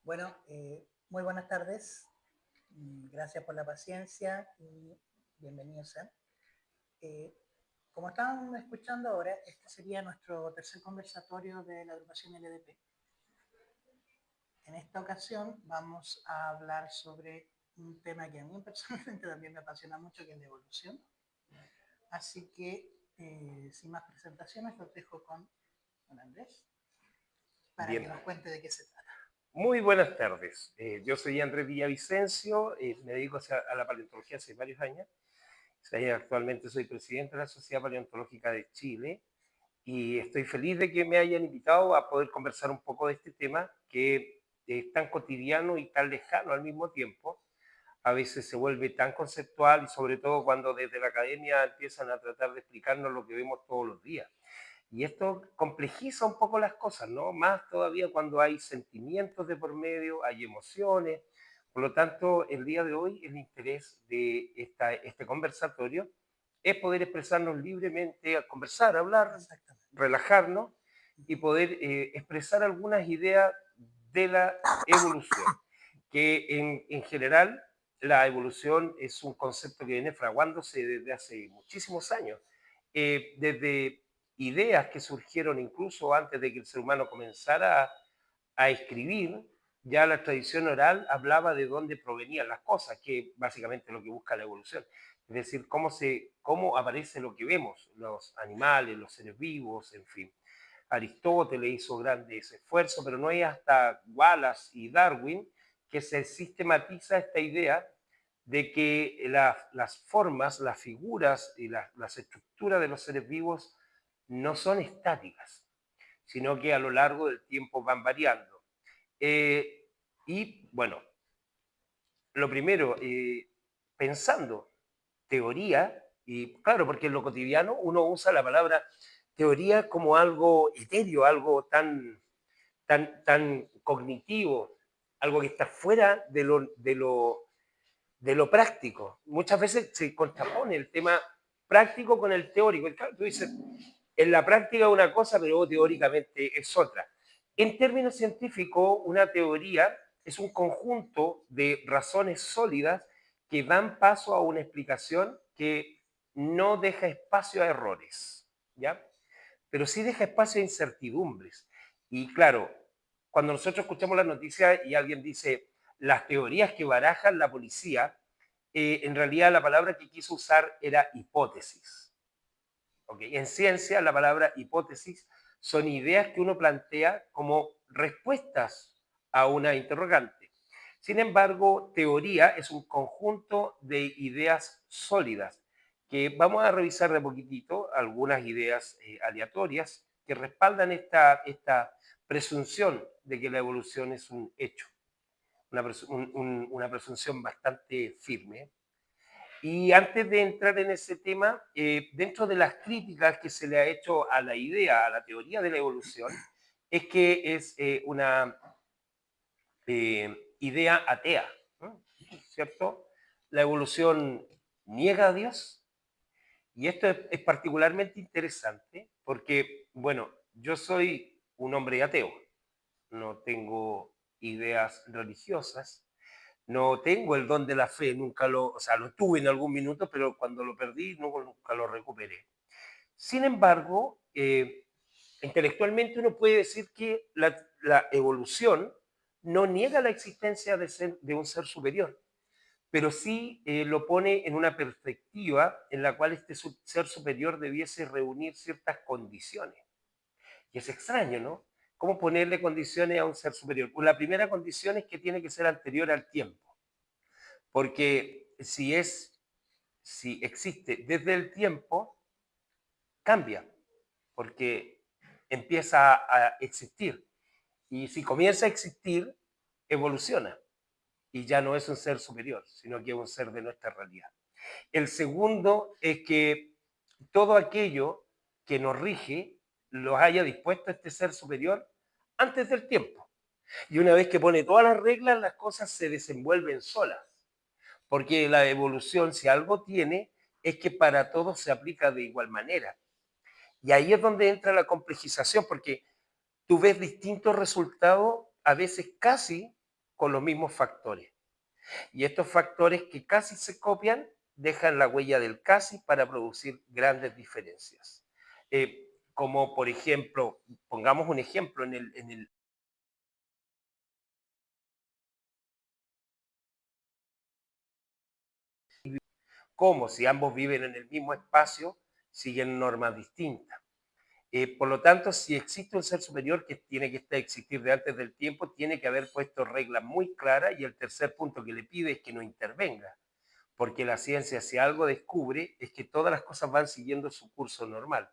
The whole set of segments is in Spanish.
Bueno, muy buenas tardes. Gracias por la paciencia y bienvenidos sean. Eh, Como estaban escuchando ahora, este sería nuestro tercer conversatorio de la agrupación LDP. En esta ocasión vamos a hablar sobre un tema que a mí personalmente también me apasiona mucho, que es la evolución. Así que, sin más presentaciones, los dejo con don Andrés para que Bien, nos cuente de qué se trata. muy buenas tardes. Yo soy Andrés Villavicencio, me dedico a la paleontología hace varios años. Actualmente soy presidente de la Sociedad Paleontológica de Chile y estoy feliz de que me hayan invitado a poder conversar un poco de este tema que es tan cotidiano y tan lejano al mismo tiempo. A veces se vuelve tan conceptual y sobre todo cuando desde la academia empiezan a tratar de explicarnos lo que vemos todos los días. Y esto complejiza un poco las cosas, ¿no? Más todavía cuando hay sentimientos de por medio, hay emociones. Por lo tanto, el día de hoy el interés de este conversatorio es poder expresarnos libremente, a conversar, hablar, Exactamente. relajarnos y Ujú. poder expresar algunas ideas de la evolución, que en general la evolución es un concepto que viene fraguándose desde hace muchísimos años, desde ideas que surgieron incluso antes de que el ser humano comenzara a escribir. Ya la tradición oral hablaba de dónde provenían las cosas, que básicamente es lo que busca la evolución. Es decir, cómo aparece lo que vemos, los animales, los seres vivos, en fin. Aristóteles hizo grandes esfuerzos, pero no es hasta Wallace y Darwin que se sistematiza esta idea de que las formas, las figuras y las estructuras de los seres vivos no son estáticas, sino que a lo largo del tiempo van variando. Eh, y bueno, lo primero, pensando teoría, y claro, porque en lo cotidiano uno usa la palabra teoría como algo etéreo, algo tan cognitivo, algo que está fuera de lo práctico. Muchas veces se contrapone el tema práctico con el teórico. Y claro, tú dices, en la práctica una cosa, pero teóricamente es otra. En términos científicos, una teoría es un conjunto de razones sólidas que dan paso a una explicación que no deja espacio a errores, ¿ya? Pero sí deja espacio a incertidumbres. Y claro, cuando nosotros escuchamos las noticias y alguien dice las teorías que barajan la policía, en realidad la palabra que quiso usar era hipótesis. ¿Okay? En ciencia, la palabra hipótesis son ideas que uno plantea como respuestas a una interrogante. Sin embargo, teoría es un conjunto de ideas sólidas que vamos a revisar de poquitito, algunas ideas aleatorias que respaldan esta presunción de que la evolución es un hecho, una presunción bastante firme. Y antes de entrar en ese tema, dentro de las críticas que se le ha hecho a la idea, a la teoría de la evolución, es que es una idea atea, ¿no? ¿Cierto? La evolución niega a Dios, y esto es particularmente interesante porque, bueno, yo soy un hombre ateo, no tengo ideas religiosas, no tengo el don de la fe, nunca o sea, lo tuve en algún minuto, pero cuando lo perdí nunca lo recuperé. Sin embargo, intelectualmente uno puede decir que la evolución no niega la existencia de un ser superior, pero sí lo pone en una perspectiva en la cual este ser superior debiese reunir ciertas condiciones. Y es extraño, ¿no? ¿Cómo ponerle condiciones a un ser superior? Pues la primera condición es que tiene que ser anterior al tiempo, porque si existe desde el tiempo, cambia, porque empieza a existir. Y si comienza a existir, evoluciona y ya no es un ser superior, sino que es un ser de nuestra realidad. El segundo es que todo aquello que nos rige lo haya dispuesto este ser superior antes del tiempo. Y una vez que pone todas las reglas, las cosas se desenvuelven solas. Porque la evolución, si algo tiene, es que para todos se aplica de igual manera. Y ahí es donde entra la complejización, porque tú ves distintos resultados, a veces casi con los mismos factores. Y estos factores que casi se copian dejan la huella del casi para producir grandes diferencias. Como por ejemplo, pongamos un ejemplo en el cómo si ambos viven en el mismo espacio, siguen normas distintas. Por lo tanto, si existe un ser superior que tiene que existir de antes del tiempo, tiene que haber puesto reglas muy claras y el tercer punto que le pide es que no intervenga, porque la ciencia si algo descubre es que todas las cosas van siguiendo su curso normal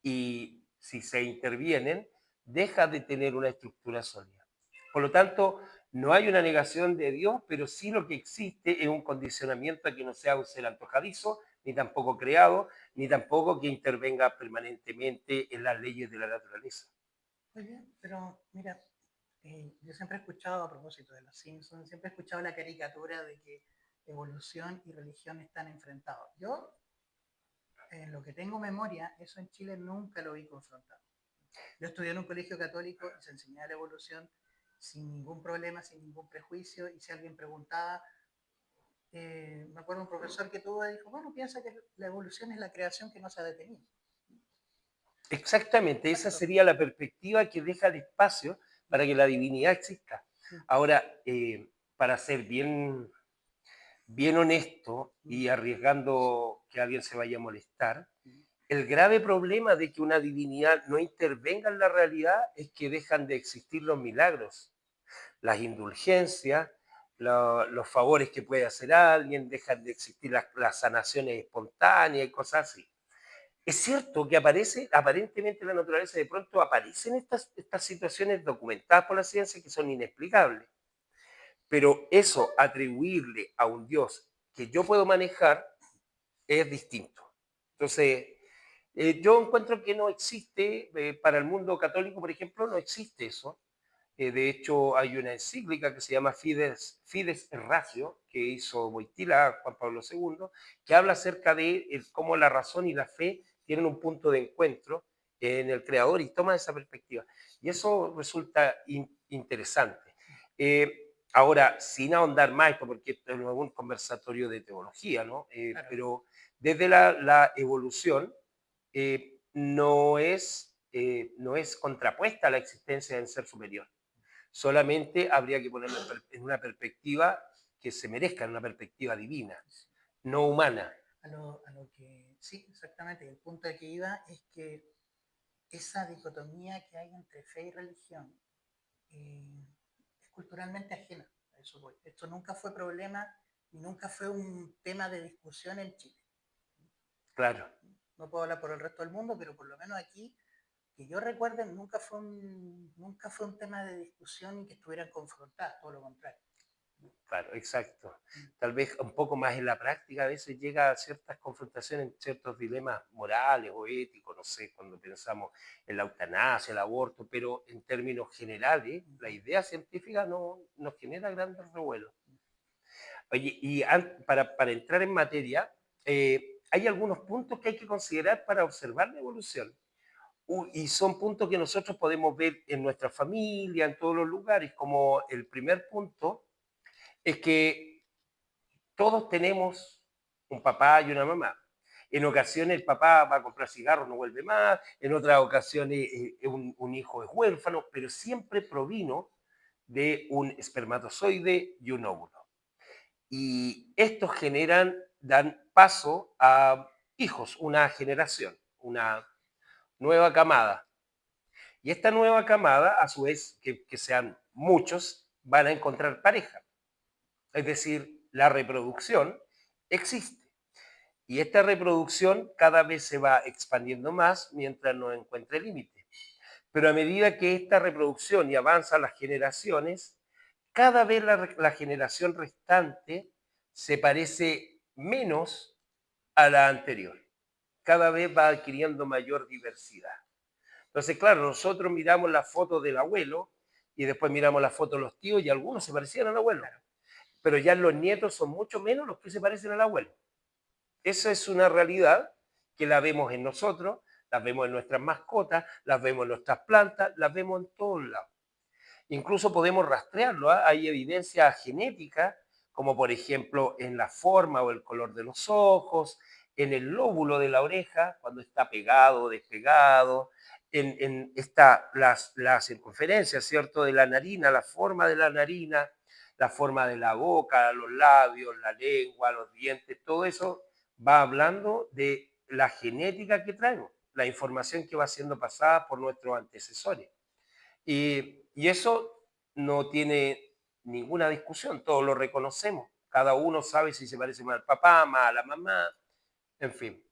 y si se intervienen, deja de tener una estructura sólida. Por lo tanto, no hay una negación de Dios, pero sí lo que existe es un condicionamiento a que no sea un ser antojadizo, ni tampoco creado, ni tampoco que intervenga permanentemente en las leyes de la naturaleza. Oye, pero mira, yo siempre he escuchado, a propósito de los Simpsons, siempre he escuchado la caricatura de que evolución y religión están enfrentados. Yo, en lo que tengo memoria, eso en Chile nunca lo vi confrontado. Yo estudié en un colegio católico y se enseñaba la evolución sin ningún problema, sin ningún prejuicio, y si alguien preguntaba, me acuerdo un profesor que tuvo y dijo, bueno, piensa que la evolución es la creación que no se ha detenido. Exactamente, esa Exacto. sería la perspectiva que deja el espacio para que la divinidad exista. Ahora, para ser bien honesto y arriesgando que alguien se vaya a molestar, el grave problema de que una divinidad no intervenga en la realidad es que dejan de existir los milagros, las indulgencias, los favores que puede hacer alguien, dejan de existir las sanaciones espontáneas y cosas así. Es cierto que aparentemente en la naturaleza de pronto aparecen estas situaciones documentadas por la ciencia que son inexplicables, pero eso atribuirle a un Dios que yo puedo manejar es distinto. Entonces, yo encuentro que no existe, para el mundo católico, por ejemplo, no existe eso. De hecho, hay una encíclica que se llama Fides Ratio, que hizo Wojtyla, Juan Pablo II, que habla acerca de cómo la razón y la fe tienen un punto de encuentro en el Creador y toma esa perspectiva. Y eso resulta interesante. Ahora, sin ahondar más, porque esto no es un conversatorio de teología, ¿no? Claro. Pero desde la evolución, no es contrapuesta a la existencia del ser superior. Solamente habría que ponerlo en una perspectiva que se merezca, en una perspectiva divina, no humana. A lo que, sí, exactamente, el punto de que iba es que esa dicotomía que hay entre fe y religión es culturalmente ajena. A eso voy. Esto nunca fue problema y nunca fue un tema de discusión en Chile. Claro. No puedo hablar por el resto del mundo, pero por lo menos aquí, que yo recuerde, nunca fue un tema de discusión y que estuvieran confrontadas, todo lo contrario. Claro, exacto. Tal vez un poco más en la práctica a veces llega a ciertas confrontaciones, ciertos dilemas morales o éticos, no sé, cuando pensamos en la eutanasia, el aborto, pero en términos generales, la idea científica no nos genera grandes revuelos. Oye, y para entrar en materia, hay algunos puntos que hay que considerar para observar la evolución. Y son puntos que nosotros podemos ver en nuestra familia, en todos los lugares, como el primer punto es que todos tenemos un papá y una mamá. En ocasiones el papá va a comprar cigarros, no vuelve más, en otras ocasiones un hijo es huérfano, pero siempre provino de un espermatozoide y un óvulo. Y estos dan paso a hijos, una generación, una nueva camada. Y esta nueva camada, a su vez, que sean muchos, van a encontrar pareja. Es decir, la reproducción existe. Y esta reproducción cada vez se va expandiendo más mientras no encuentre límite. Pero a medida que esta reproducción y avanzan las generaciones, cada vez la generación restante se parece menos a la anterior. Cada vez va adquiriendo mayor diversidad. Entonces, claro, nosotros miramos la foto del abuelo y después miramos la foto de los tíos y algunos se parecían al abuelo. Pero ya los nietos son mucho menos los que se parecen al abuelo. Esa es una realidad que la vemos en nosotros, las vemos en nuestras mascotas, las vemos en nuestras plantas, las vemos en todos lados. incluso podemos rastrearlo, ¿ah? Hay evidencia genética, como por ejemplo en la forma o el color de los ojos, en el lóbulo de la oreja, cuando está pegado o despegado, la circunferencia, ¿cierto?, de la narina, la forma de la narina, la forma de la boca, los labios, la lengua, los dientes, todo eso va hablando de la genética que traemos, la información que va siendo pasada por nuestros antecesores. Y eso no tiene ninguna discusión, todos lo reconocemos. Cada uno sabe si se parece más al papá, más a la mamá, en fin.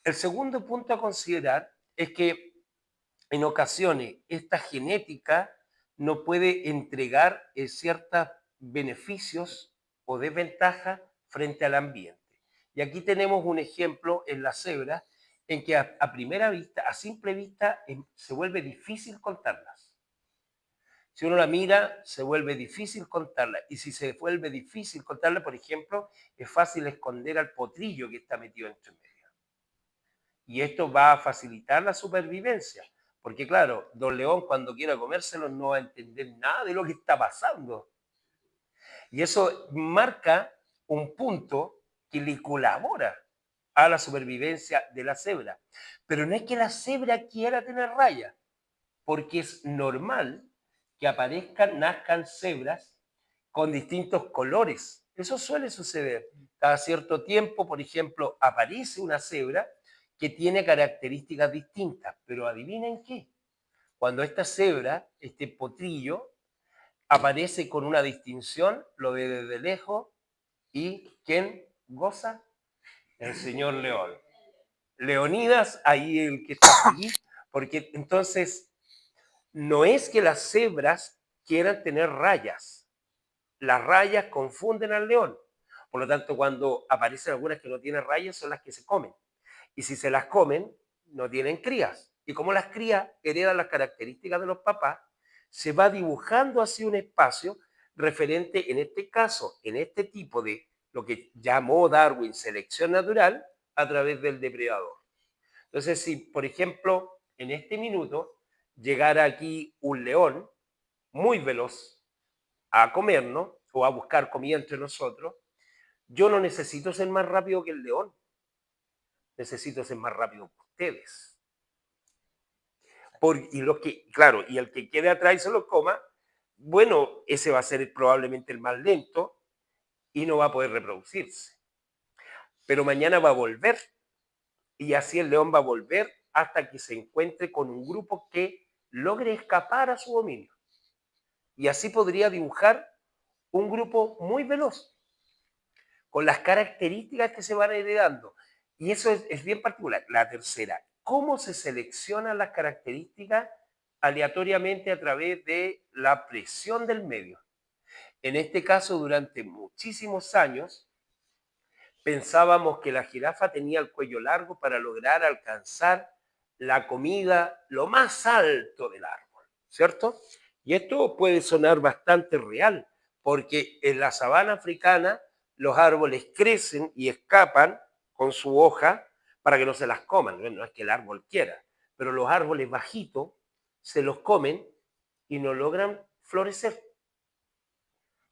El segundo punto a considerar es que en ocasiones esta genética no puede entregar ciertos beneficios o desventajas frente al ambiente. Y aquí tenemos un ejemplo en la cebra en que a primera vista, a simple vista, se vuelve difícil contarlas. Si uno la mira, se vuelve difícil contarla. Y si se vuelve difícil contarla, por ejemplo, es fácil esconder al potrillo que está metido entre medio. Y esto va a facilitar la supervivencia. Porque claro, don León cuando quiera comérselo no va a entender nada de lo que está pasando. Y eso marca un punto que le colabora a la supervivencia de la cebra. Pero no es que la cebra quiera tener rayas, porque es normal que aparezcan, nazcan cebras con distintos colores. Eso suele suceder. Cada cierto tiempo, por ejemplo, aparece una cebra que tiene características distintas, pero adivinen qué. Cuando esta cebra, este potrillo, aparece con una distinción, lo ve desde lejos y ¿quién goza? El señor León. Leonidas, ahí el que está feliz, porque entonces no es que las cebras quieran tener rayas. Las rayas confunden al león. Por lo tanto, cuando aparecen algunas que no tienen rayas, son las que se comen. Y si se las comen, no tienen crías. Y como las crías heredan las características de los papás, se va dibujando así un espacio referente, en este caso, en este tipo de lo que llamó Darwin selección natural a través del depredador. Entonces, si, por ejemplo, en este minuto llegara aquí un león muy veloz a comernos o a buscar comida entre nosotros, yo no necesito ser más rápido que el león, necesito ser más rápido que ustedes. Y los que, claro, y el que quede atrás y se lo coma, bueno, ese va a ser probablemente el más lento y no va a poder reproducirse. Pero mañana va a volver y así el león va a volver hasta que se encuentre con un grupo que logre escapar a su dominio. Y así podría dibujar un grupo muy veloz, con las características que se van heredando. Y eso es bien particular. La tercera, ¿cómo se seleccionan las características aleatoriamente a través de la presión del medio? En este caso, durante muchísimos años, pensábamos que la jirafa tenía el cuello largo para lograr alcanzar la comida lo más alto del árbol, ¿cierto? Y esto puede sonar bastante real, porque en la sabana africana los árboles crecen y escapan con su hoja para que no se las coman. No es que el árbol quiera, pero los árboles bajitos se los comen y no logran florecer.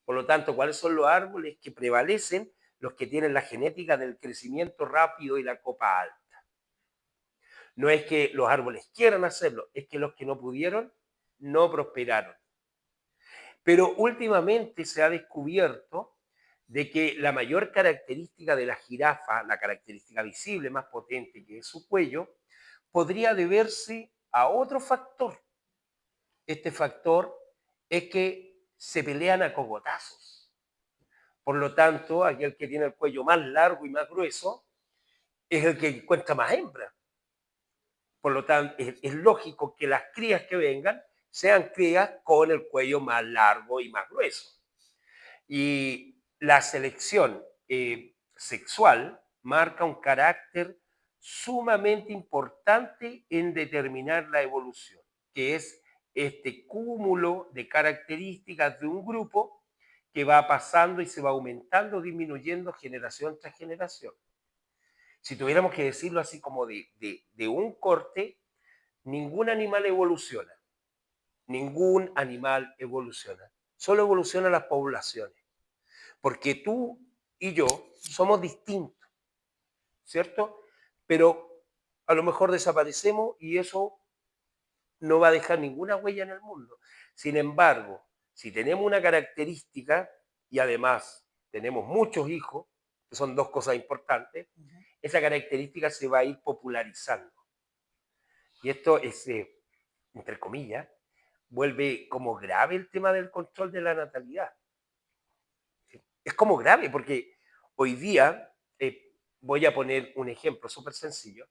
Por lo tanto, ¿cuáles son los árboles que prevalecen? Los que tienen la genética del crecimiento rápido y la copa alta. No es que los árboles quieran hacerlo, es que los que no pudieron no prosperaron. Pero últimamente se ha descubierto de que la mayor característica de la jirafa, la característica visible más potente que es su cuello, podría deberse a otro factor. Este factor es que se pelean a cogotazos. Por lo tanto, aquel que tiene el cuello más largo y más grueso es el que encuentra más hembra. Por lo tanto, es lógico que las crías que vengan sean crías con el cuello más largo y más grueso. Y la selección sexual marca un carácter sumamente importante en determinar la evolución, que es este cúmulo de características de un grupo que va pasando y se va aumentando, disminuyendo generación tras generación. Si tuviéramos que decirlo así como de un corte, ningún animal evoluciona, ningún animal evoluciona. Solo evolucionan las poblaciones. Porque tú y yo somos distintos, ¿cierto? Pero a lo mejor desaparecemos y eso no va a dejar ninguna huella en el mundo. Sin embargo, si tenemos una característica y además tenemos muchos hijos, que son dos cosas importantes, Ujú. esa característica se va a ir popularizando. Y esto es, entre comillas, vuelve como grave el tema del control de la natalidad. Es como grave porque hoy día, voy a poner un ejemplo súper sencillo,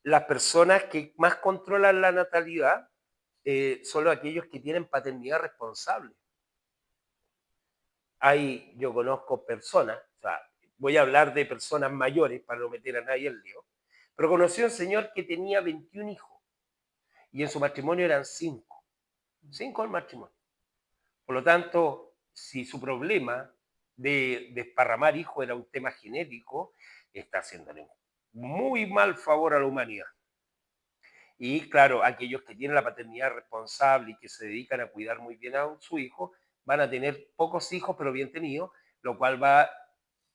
las personas que más controlan la natalidad son aquellos que tienen paternidad responsable. Yo conozco personas, o sea, voy a hablar de personas mayores para no meter a nadie en lío, pero conocí a un señor que tenía 21 hijos y en su matrimonio eran 5, 5 al matrimonio. Por lo tanto, si su problema de desparramar hijos era un tema genético, está haciéndole un muy mal favor a la humanidad. Y claro, aquellos que tienen la paternidad responsable y que se dedican a cuidar muy bien a su hijo, van a tener pocos hijos, pero bien tenidos, lo cual va a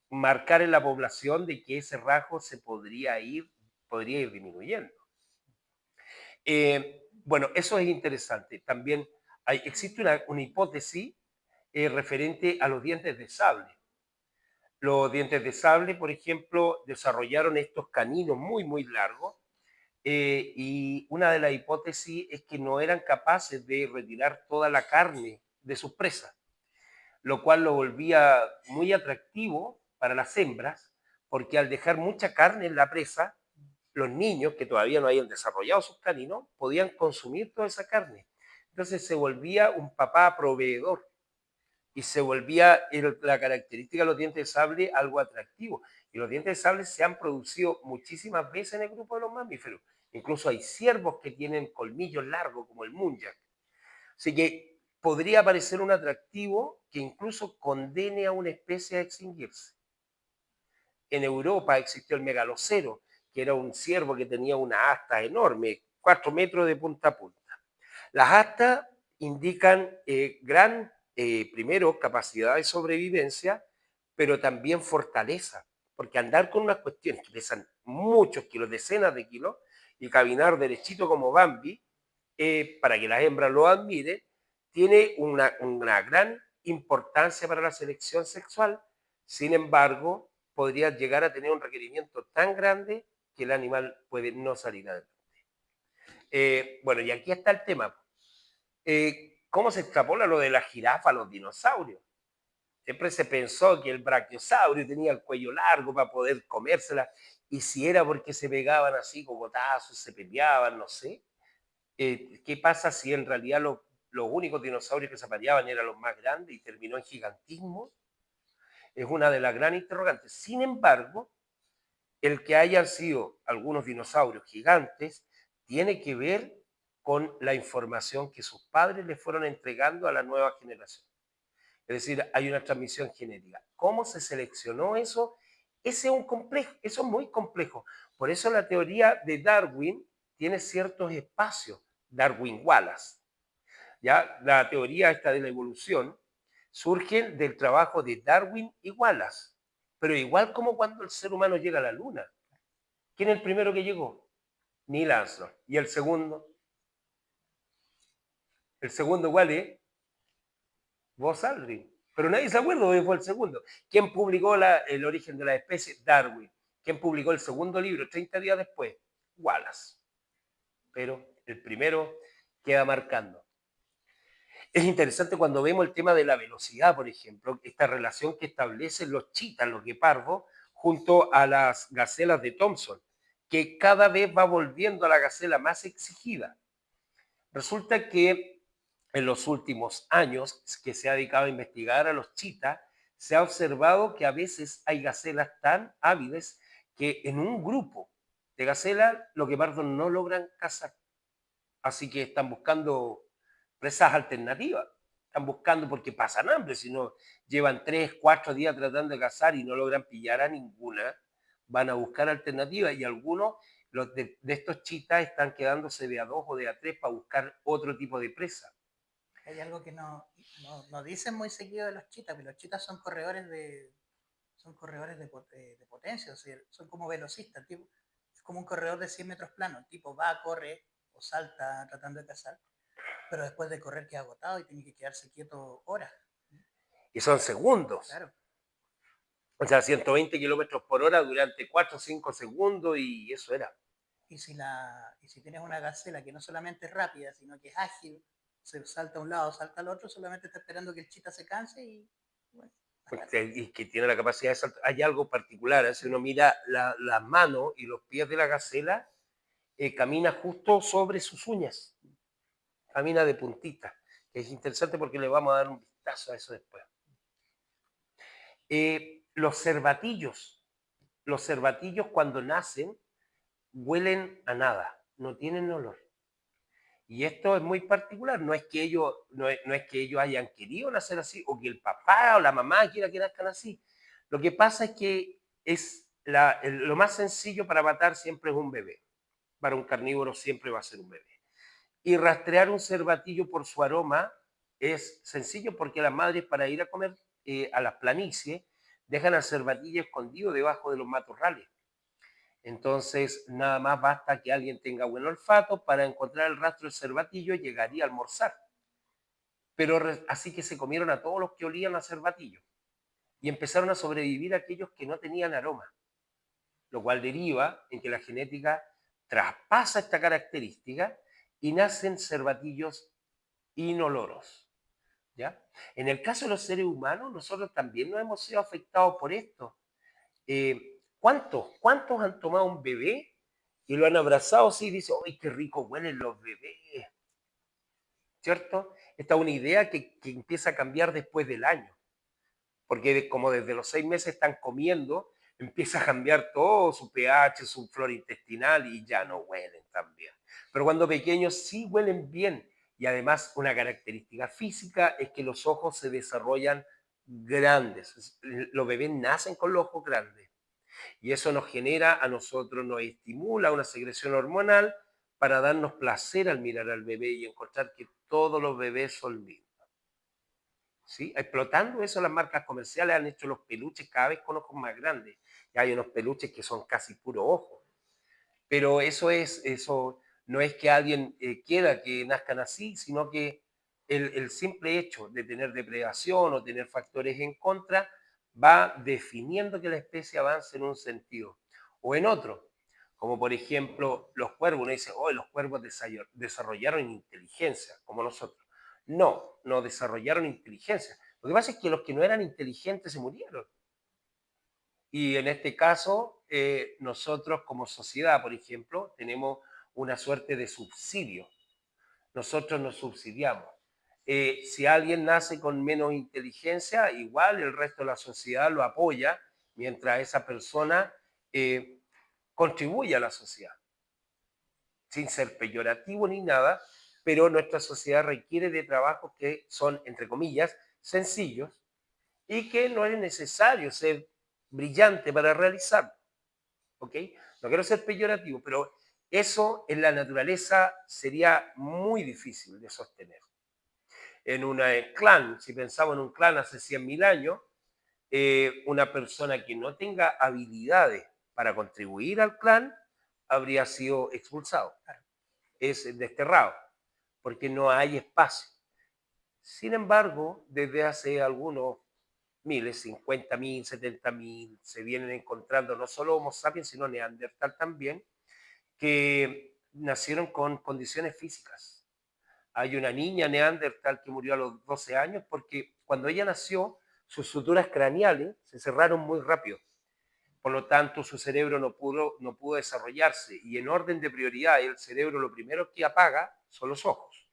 marcar en la población de que ese rasgo se podría ir disminuyendo. Bueno, eso es interesante. También existe una hipótesis referente a los dientes de sable. Los dientes de sable, por ejemplo, desarrollaron estos caninos muy, muy largos y una de las hipótesis es que no eran capaces de retirar toda la carne de sus presas, lo cual lo volvía muy atractivo para las hembras, porque al dejar mucha carne en la presa, los niños que todavía no habían desarrollado sus caninos podían consumir toda esa carne. Entonces se volvía un papá proveedor y se volvía la característica de los dientes de sable algo atractivo. Y los dientes de sable se han producido muchísimas veces en el grupo de los mamíferos. Incluso hay ciervos que tienen colmillos largos, como el muntjac. Así que podría parecer un atractivo que incluso condene a una especie a extinguirse. En Europa existió el megalocero, que era un ciervo que tenía una asta enorme, 4 metros de punta a punta. Las astas indican primero, capacidad de sobrevivencia, pero también fortaleza, porque andar con unas cuestiones que pesan muchos kilos, decenas de kilos, y caminar derechito como Bambi, para que las hembras lo admiren, tiene una gran importancia para la selección sexual. Sin embargo, podría llegar a tener un requerimiento tan grande que el animal puede no salir adelante. Bueno, y aquí está el tema. ¿Cómo se extrapola lo de la jirafa a los dinosaurios? Siempre se pensó que el brachiosaurio tenía el cuello largo para poder comérsela, y si era porque se pegaban así cogotazos, se peleaban, no sé. ¿Qué pasa si en realidad los únicos dinosaurios que se apareaban eran los más grandes y terminó en gigantismo? Es una de las grandes interrogantes. Sin embargo, el que hayan sido algunos dinosaurios gigantes tiene que ver con la información que sus padres le fueron entregando a la nueva generación. Es decir, hay una transmisión genética. ¿Cómo se seleccionó eso? Ese es un complejo, eso es muy complejo. Por eso la teoría de Darwin tiene ciertos espacios. Darwin-Wallace. ¿Ya? La teoría esta de la evolución surge del trabajo de Darwin y Wallace. Pero igual como cuando el ser humano llega a la luna. ¿Quién es el primero que llegó? Neil Armstrong. ¿Y el segundo? El segundo, ¿cuál es? Buzz Aldrin. Pero nadie se acuerda de fue el segundo. ¿Quién publicó el origen de la especie? Darwin. ¿Quién publicó el segundo libro 30 días después? Wallace. Pero el primero queda marcando. Es interesante cuando vemos el tema de la velocidad, por ejemplo, esta relación que establecen los chitas, los guepardos, junto a las gacelas de Thompson, que cada vez va volviendo a la gacela más exigida. Resulta que en los últimos años que se ha dedicado a investigar a los chitas, se ha observado que a veces hay gacelas tan hábiles que en un grupo de gacelas los guepardos no logran cazar. Así que están buscando presas alternativas. Están buscando porque pasan hambre, si no llevan 3, 4 días tratando de cazar y no logran pillar a ninguna, van a buscar alternativas y algunos de estos chitas están quedándose de a 2 o de a 3 para buscar otro tipo de presa. Hay algo que no dicen muy seguido de los chitas, pero los chitas son corredores de potencia, o sea, son como velocistas, tipo, es como un corredor de 100 metros plano, el tipo va, corre o salta tratando de cazar, pero después de correr queda agotado y tiene que quedarse quieto horas. Y son segundos. Claro. O sea, 120 kilómetros por hora durante 4 o 5 segundos y eso era. Y si tienes una gacela que no solamente es rápida, sino que es ágil, se salta a un lado, salta al otro, solamente está esperando que el chita se canse y bueno, Y que tiene la capacidad de saltar. Hay algo particular, si uno mira las manos y los pies de la gacela, camina justo sobre sus uñas, camina de puntita, que es interesante porque le vamos a dar un vistazo a eso después. Los cervatillos cuando nacen huelen a nada, no tienen olor. Y esto es muy particular, no es que ellos hayan querido nacer así, o que el papá o la mamá quiera que nazcan así. Lo que pasa es que lo más sencillo para matar siempre es un bebé. Para un carnívoro siempre va a ser un bebé. Y rastrear un cervatillo por su aroma es sencillo porque las madres para ir a comer a las planicies dejan al cervatillo escondido debajo de los matorrales. Entonces, nada más basta que alguien tenga buen olfato para encontrar el rastro del cervatillo y llegaría a almorzar. Pero así que se comieron a todos los que olían a cervatillo y empezaron a sobrevivir aquellos que no tenían aroma, lo cual deriva en que la genética traspasa esta característica y nacen cervatillos inoloros. ¿Ya? En el caso de los seres humanos, nosotros también nos hemos sido afectados por esto. ¿Cuántos han tomado un bebé y lo han abrazado así y dicen, ¡ay, qué rico huelen los bebés! ¿Cierto? Esta es una idea que empieza a cambiar después del año, porque como desde los 6 meses están comiendo, empieza a cambiar todo su pH, su flora intestinal y ya no huelen tan bien. Pero cuando pequeños sí huelen bien y además una característica física es que los ojos se desarrollan grandes. Los bebés nacen con los ojos grandes y eso nos genera a nosotros, nos estimula una secreción hormonal para darnos placer al mirar al bebé y encontrar que todos los bebés son lindos. ¿Sí? Explotando eso, las marcas comerciales han hecho los peluches cada vez con ojos más grandes. Y hay unos peluches que son casi puro ojo. Pero eso no es que alguien quiera que nazcan así, sino que el simple hecho de tener depredación o tener factores en contra va definiendo que la especie avance en un sentido o en otro. Como por ejemplo los cuervos, uno dice, oh, los cuervos desarrollaron inteligencia, como nosotros. No desarrollaron inteligencia. Lo que pasa es que los que no eran inteligentes se murieron. Y en este caso, nosotros como sociedad, por ejemplo, tenemos una suerte de subsidio. Nosotros nos subsidiamos. Si alguien nace con menos inteligencia, igual el resto de la sociedad lo apoya mientras esa persona contribuye a la sociedad, sin ser peyorativo ni nada, pero nuestra sociedad requiere de trabajos que son, entre comillas, sencillos y que no es necesario ser brillante para realizarlo. ¿Ok? No quiero ser peyorativo, pero eso en la naturaleza sería muy difícil de sostener. En un clan, si pensamos en un clan hace 100.000 años, una persona que no tenga habilidades para contribuir al clan habría sido expulsado, es desterrado, porque no hay espacio. Sin embargo, desde hace algunos miles, 50.000, 70.000, se vienen encontrando no solo Homo sapiens, sino Neandertal también, que nacieron con condiciones físicas. Hay una niña Neandertal que murió a los 12 años porque cuando ella nació, sus suturas craneales se cerraron muy rápido. Por lo tanto, su cerebro no pudo desarrollarse y en orden de prioridad, el cerebro lo primero que apaga son los ojos.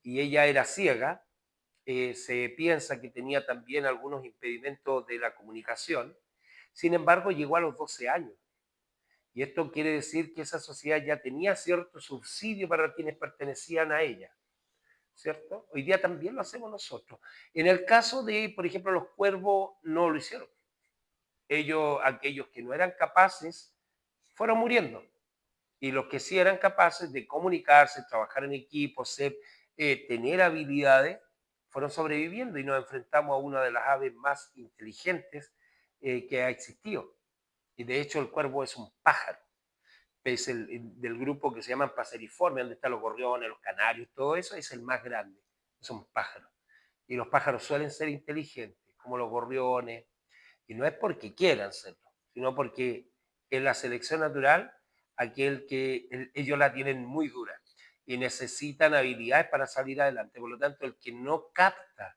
Y ella era ciega, se piensa que tenía también algunos impedimentos de la comunicación. Sin embargo, llegó a los 12 años. Y esto quiere decir que esa sociedad ya tenía cierto subsidio para quienes pertenecían a ella, ¿cierto? Hoy día también lo hacemos nosotros. En el caso de, por ejemplo, los cuervos no lo hicieron. Ellos, aquellos que no eran capaces, fueron muriendo. Y los que sí eran capaces de comunicarse, trabajar en equipo, ser tener habilidades, fueron sobreviviendo y nos enfrentamos a una de las aves más inteligentes que ha existido. Y de hecho el cuervo es un pájaro, es del grupo que se llaman paseriformes, donde están los gorriones, los canarios, todo eso, es el más grande, es un pájaro. Y los pájaros suelen ser inteligentes, como los gorriones, y no es porque quieran serlo, sino porque en la selección natural, ellos la tienen muy dura y necesitan habilidades para salir adelante. Por lo tanto, el que no capta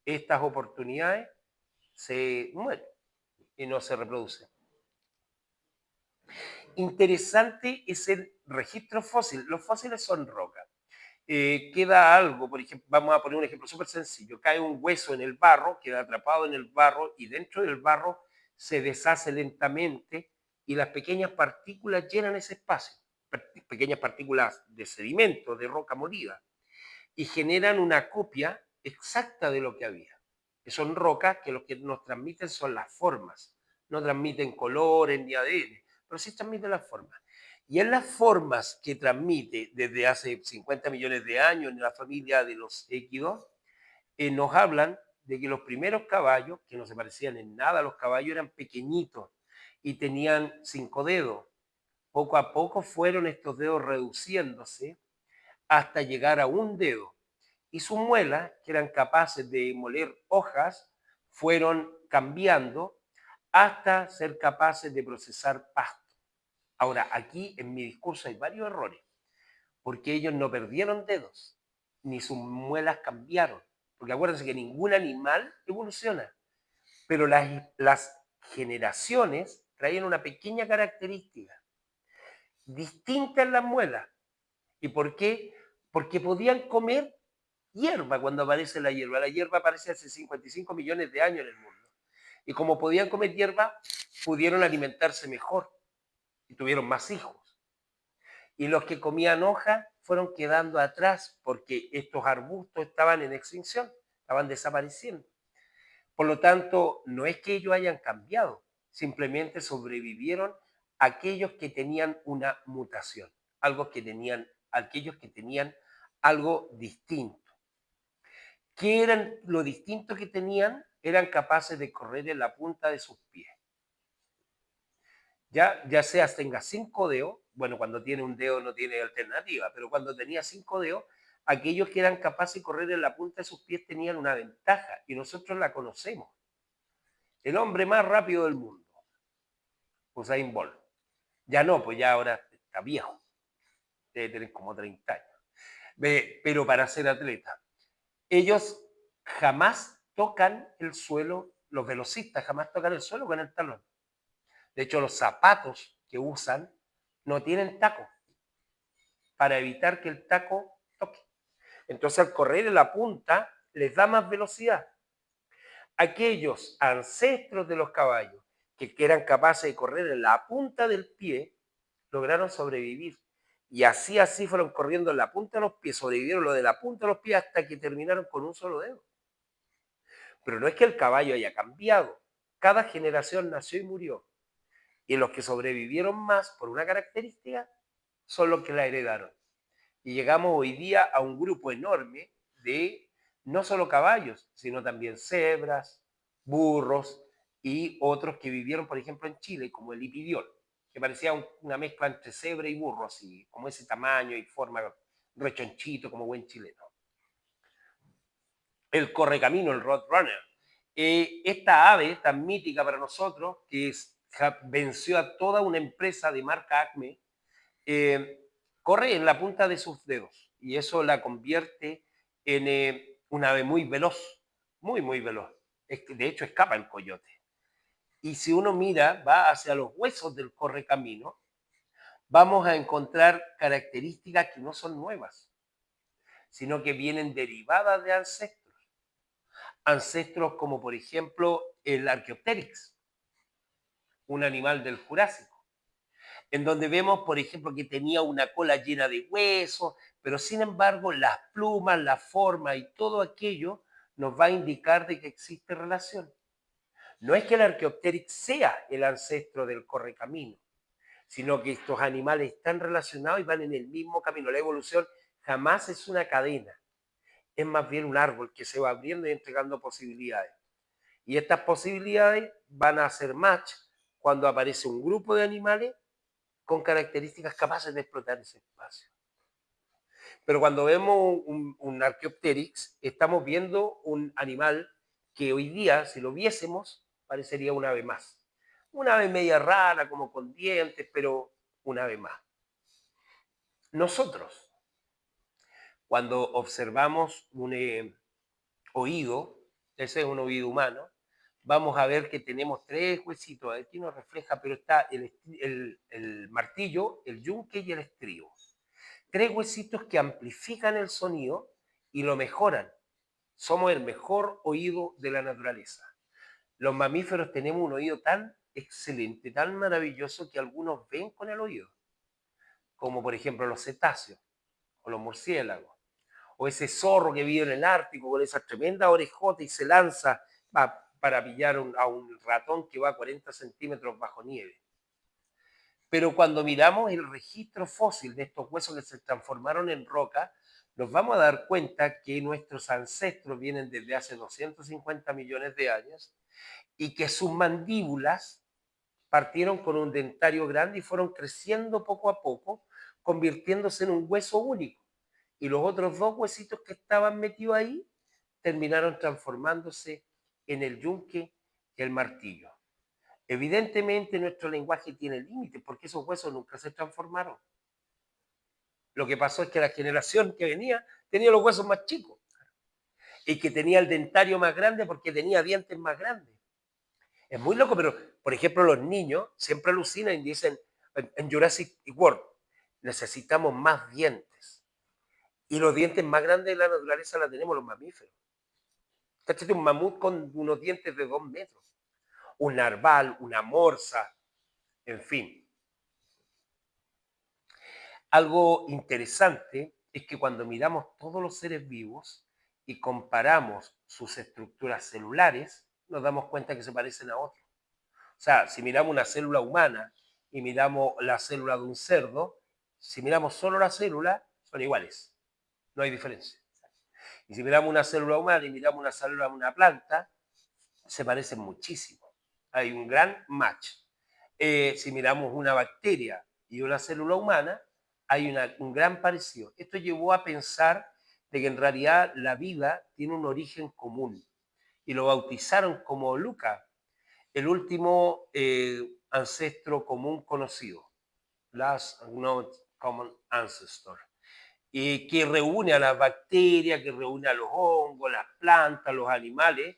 estas oportunidades se muere y no se reproduce. Interesante es el registro fósil. Los fósiles son rocas. Queda algo, por ejemplo, vamos a poner un ejemplo súper sencillo, cae un hueso en el barro, queda atrapado en el barro y dentro del barro se deshace lentamente y las pequeñas partículas llenan ese espacio, pequeñas partículas de sedimento, de roca molida, y generan una copia exacta de lo que había. Que son rocas que lo que nos transmiten son las formas, no transmiten colores ni ADN, pero sí transmiten las formas. Y en las formas que transmite desde hace 50 millones de años en la familia de los equidos, nos hablan de que los primeros caballos, que no se parecían en nada a los caballos, eran pequeñitos y tenían 5 dedos. Poco a poco fueron estos dedos reduciéndose hasta llegar a un dedo. Y sus muelas, que eran capaces de moler hojas, fueron cambiando hasta ser capaces de procesar pasto. Ahora, aquí en mi discurso hay varios errores, porque ellos no perdieron dedos, ni sus muelas cambiaron. Porque acuérdense que ningún animal evoluciona, pero las generaciones traían una pequeña característica distinta en las muelas. ¿Y por qué? Porque podían comer hierba cuando aparece la hierba. La hierba aparece hace 55 millones de años en el mundo. Y como podían comer hierba, pudieron alimentarse mejor y tuvieron más hijos. Y los que comían hoja fueron quedando atrás porque estos arbustos estaban en extinción, estaban desapareciendo. Por lo tanto, no es que ellos hayan cambiado, simplemente sobrevivieron aquellos que tenían una mutación, aquellos que tenían algo distinto. ¿Qué eran lo distinto que tenían? Eran capaces de correr en la punta de sus pies. Ya sea tenga 5 dedos, bueno, cuando tiene un dedo no tiene alternativa, pero cuando tenía 5 dedos, aquellos que eran capaces de correr en la punta de sus pies tenían una ventaja y nosotros la conocemos. El hombre más rápido del mundo, Usain Bolt. Ya no, pues ya ahora está viejo, debe tener como 30 años. Pero para ser atleta, ellos jamás tocan el suelo, los velocistas jamás tocan el suelo con el talón. De hecho, los zapatos que usan no tienen taco para evitar que el taco toque. Entonces, al correr en la punta, les da más velocidad. Aquellos ancestros de los caballos que eran capaces de correr en la punta del pie, lograron sobrevivir. Y así fueron corriendo en la punta de los pies, sobrevivieron lo de la punta de los pies hasta que terminaron con un solo dedo. Pero no es que el caballo haya cambiado. Cada generación nació y murió. Y los que sobrevivieron más por una característica son los que la heredaron. Y llegamos hoy día a un grupo enorme de no solo caballos, sino también cebras, burros y otros que vivieron, por ejemplo, en Chile, como el ipidiol, que parecía una mezcla entre cebra y burro, así, como ese tamaño y forma rechonchito, como buen chileno. El correcamino, el roadrunner. Esta ave tan mítica para nosotros, que venció a toda una empresa de marca Acme, corre en la punta de sus dedos y eso la convierte en una ave muy veloz, muy, muy veloz. De hecho, escapa el coyote. Y si uno mira, va hacia los huesos del correcamino, vamos a encontrar características que no son nuevas, sino que vienen derivadas de ancestros. Ancestros como, por ejemplo, el Archaeopteryx, un animal del Jurásico, en donde vemos, por ejemplo, que tenía una cola llena de huesos, pero sin embargo las plumas, la forma y todo aquello nos va a indicar de que existe relación. No es que el Archaeopteryx sea el ancestro del correcamino, sino que estos animales están relacionados y van en el mismo camino. La evolución jamás es una cadena, es más bien un árbol que se va abriendo y entregando posibilidades. Y estas posibilidades van a hacer match cuando aparece un grupo de animales con características capaces de explotar ese espacio. Pero cuando vemos un Archaeopteryx, estamos viendo un animal que hoy día, si lo viésemos, parecería un ave más. Una ave media rara, como con dientes, pero un ave más. Nosotros, cuando observamos un oído, ese es un oído humano, vamos a ver que tenemos tres huesitos, aquí nos refleja, pero está el martillo, el yunque y el estribo. Tres huesitos que amplifican el sonido y lo mejoran. Somos el mejor oído de la naturaleza. Los mamíferos tenemos un oído tan excelente, tan maravilloso, que algunos ven con el oído, como por ejemplo los cetáceos o los murciélagos, o ese zorro que vive en el Ártico con esa tremenda orejota y se lanza para pillar a un ratón que va a 40 centímetros bajo nieve. Pero cuando miramos el registro fósil de estos huesos que se transformaron en roca, nos vamos a dar cuenta que nuestros ancestros vienen desde hace 250 millones de años y que sus mandíbulas partieron con un dentario grande y fueron creciendo poco a poco, convirtiéndose en un hueso único. Y los otros dos huesitos que estaban metidos ahí terminaron transformándose en el yunque y el martillo. Evidentemente nuestro lenguaje tiene límites porque esos huesos nunca se transformaron. Lo que pasó es que la generación que venía tenía los huesos más chicos y que tenía el dentario más grande porque tenía dientes más grandes. Es muy loco, pero por ejemplo los niños siempre alucinan y dicen en Jurassic World, necesitamos más dientes. Y los dientes más grandes de la naturaleza la tenemos los mamíferos. Cáchate un mamut con unos dientes de 2 metros. Un narval, una morsa, en fin. Algo interesante es que cuando miramos todos los seres vivos y comparamos sus estructuras celulares, nos damos cuenta que se parecen a otros. O sea, si miramos una célula humana y miramos la célula de un cerdo, si miramos solo la célula, son iguales. No hay diferencia. Y si miramos una célula humana y miramos una célula de una planta, se parecen muchísimo. Hay un gran match. Si miramos una bacteria y una célula humana, hay un gran parecido. Esto llevó a pensar de que en realidad la vida tiene un origen común y lo bautizaron como Luca, el último ancestro común conocido, last known common ancestor, y que reúne a las bacterias, que reúne a los hongos, las plantas, los animales,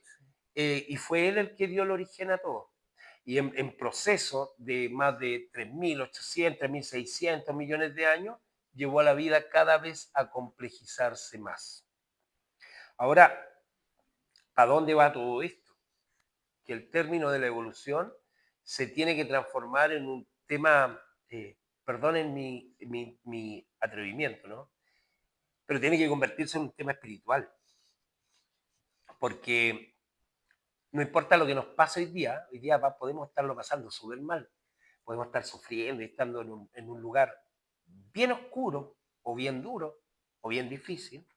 y fue él el que dio el origen a todo. Y en proceso de más de 3.800, 3.600 millones de años, llevó a la vida cada vez a complejizarse más. Ahora, ¿a dónde va todo esto? Que el término de la evolución se tiene que transformar en un tema, perdonen mi atrevimiento, ¿no? Pero tiene que convertirse en un tema espiritual, porque no importa lo que nos pase hoy día podemos estarlo pasando súper mal, podemos estar sufriendo y estando en un lugar bien oscuro, o bien duro, o bien difícil,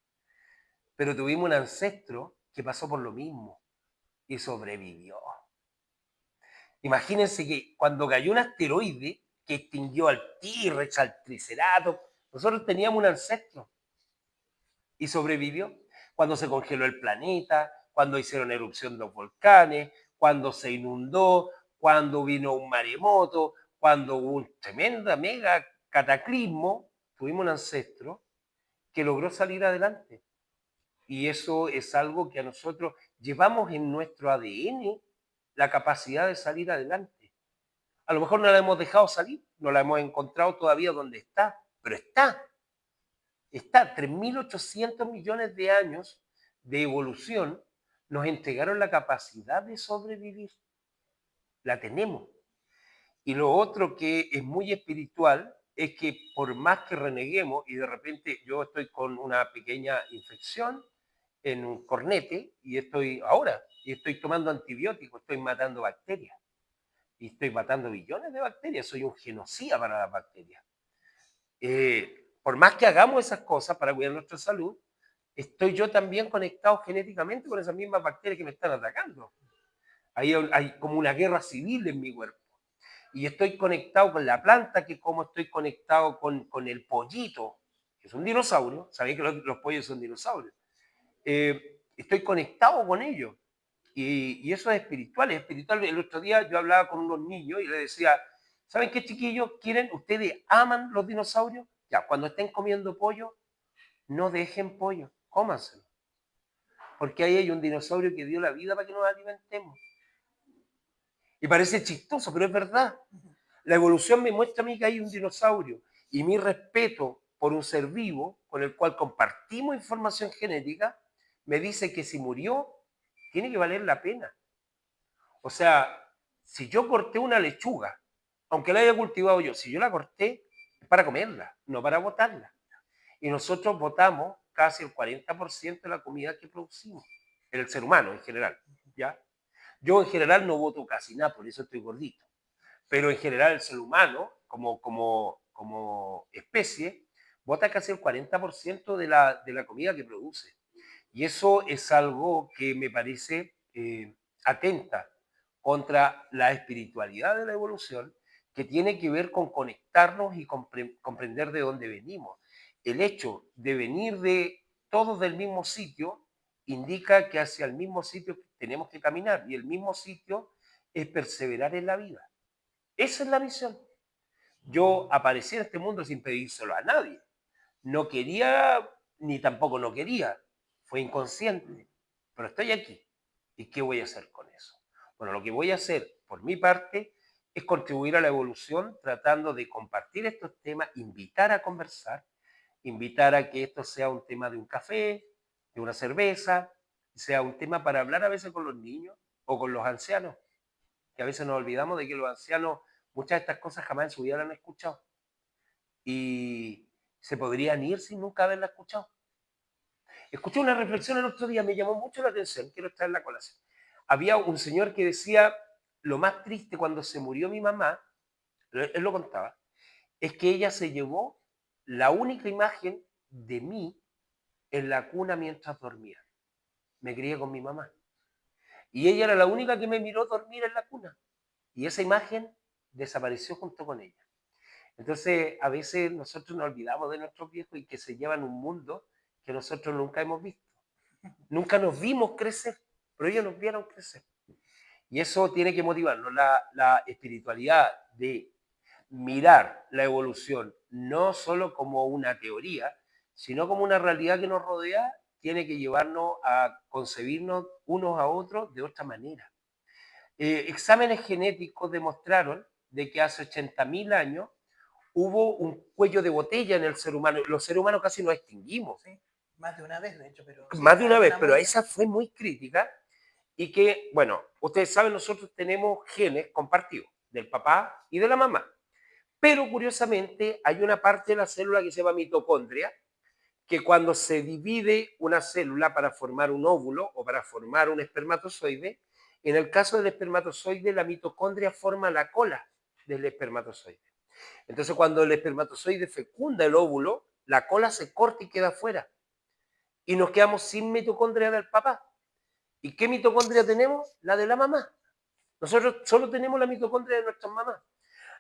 pero tuvimos un ancestro que pasó por lo mismo y sobrevivió. Imagínense que cuando cayó un asteroide que extinguió al T-Rex, al Triceratops, nosotros teníamos un ancestro y sobrevivió. Cuando se congeló el planeta, cuando hicieron erupción los volcanes, cuando se inundó, cuando vino un maremoto, cuando hubo un tremendo mega cataclismo, tuvimos un ancestro que logró salir adelante. Y eso es algo que a nosotros llevamos en nuestro ADN, la capacidad de salir adelante. A lo mejor no la hemos dejado salir, no la hemos encontrado todavía donde está, pero está. Está 3.800 millones de años de evolución, nos entregaron la capacidad de sobrevivir. La tenemos. Y lo otro que es muy espiritual es que por más que reneguemos y de repente yo estoy con una pequeña infección en un cornete y estoy tomando antibióticos, estoy matando bacterias y estoy matando billones de bacterias, soy un genocida para las bacterias. Por más que hagamos esas cosas para cuidar nuestra salud, estoy yo también conectado genéticamente con esas mismas bacterias que me están atacando. Hay como una guerra civil en mi cuerpo. Y estoy conectado con la planta, que como estoy conectado con el pollito, que es un dinosaurio. Sabéis que los pollos son dinosaurios. Estoy conectado con ellos. Y eso es espiritual, es espiritual. El otro día yo hablaba con unos niños y les decía, ¿saben qué, chiquillos? ¿Quieren? ¿Ustedes aman los dinosaurios? Ya, cuando estén comiendo pollo, no dejen pollo, cómanselo. Porque ahí hay un dinosaurio que dio la vida para que nos alimentemos. Y parece chistoso, pero es verdad. La evolución me muestra a mí que hay un dinosaurio y mi respeto por un ser vivo con el cual compartimos información genética me dice que si murió, tiene que valer la pena. O sea, si yo corté una lechuga, aunque la haya cultivado yo, si yo la corté, es para comerla, no para botarla. Y nosotros botamos casi el 40% de la comida que producimos, el ser humano en general, ¿ya? Yo en general no voto casi nada, por eso estoy gordito. Pero en general el ser humano, como especie, bota casi el 40% de la comida que produce. Y eso es algo que me parece atenta contra la espiritualidad de la evolución, que tiene que ver con conectarnos y comprender de dónde venimos. El hecho de venir de todos del mismo sitio indica que hacia el mismo sitio tenemos que caminar, y el mismo sitio es perseverar en la vida. Esa es la misión. Yo aparecí en este mundo sin pedírselo a nadie. No quería, ni tampoco no quería. Fue inconsciente. Pero estoy aquí. ¿Y qué voy a hacer con eso? Bueno, lo que voy a hacer, por mi parte, es contribuir a la evolución tratando de compartir estos temas, invitar a conversar, invitar a que esto sea un tema de un café, de una cerveza, sea un tema para hablar a veces con los niños o con los ancianos, que a veces nos olvidamos de que los ancianos muchas de estas cosas jamás en su vida las han escuchado y se podrían ir sin nunca haberla escuchado. Escuché una reflexión el otro día, me llamó mucho la atención, quiero estar en la colación. Había un señor que decía, lo más triste cuando se murió mi mamá, él lo contaba, es que ella se llevó la única imagen de mí en la cuna mientras dormía. Me crié con mi mamá. Y ella era la única que me miró dormir en la cuna. Y esa imagen desapareció junto con ella. Entonces, a veces nosotros nos olvidamos de nuestros viejos y que se llevan un mundo que nosotros nunca hemos visto. Nunca nos vimos crecer, pero ellos nos vieron crecer. Y eso tiene que motivarnos, la espiritualidad de mirar la evolución no solo como una teoría, sino como una realidad que nos rodea, tiene que llevarnos a concebirnos unos a otros de otra manera. Exámenes genéticos demostraron de que hace 80.000 años hubo un cuello de botella en el ser humano. Los seres humanos casi nos extinguimos. Sí, más de una vez, de hecho, pero sí, Más de una hay vez, una pero muestra. esa fue muy crítica y que, bueno, ustedes saben, nosotros tenemos genes compartidos del papá y de la mamá. Pero curiosamente hay una parte de la célula que se llama mitocondria, que cuando se divide una célula para formar un óvulo o para formar un espermatozoide, en el caso del espermatozoide, la mitocondria forma la cola del espermatozoide. Entonces, cuando el espermatozoide fecunda el óvulo, la cola se corta y queda afuera. Y nos quedamos sin mitocondria del papá. ¿Y qué mitocondria tenemos? La de la mamá. Nosotros solo tenemos la mitocondria de nuestras mamás.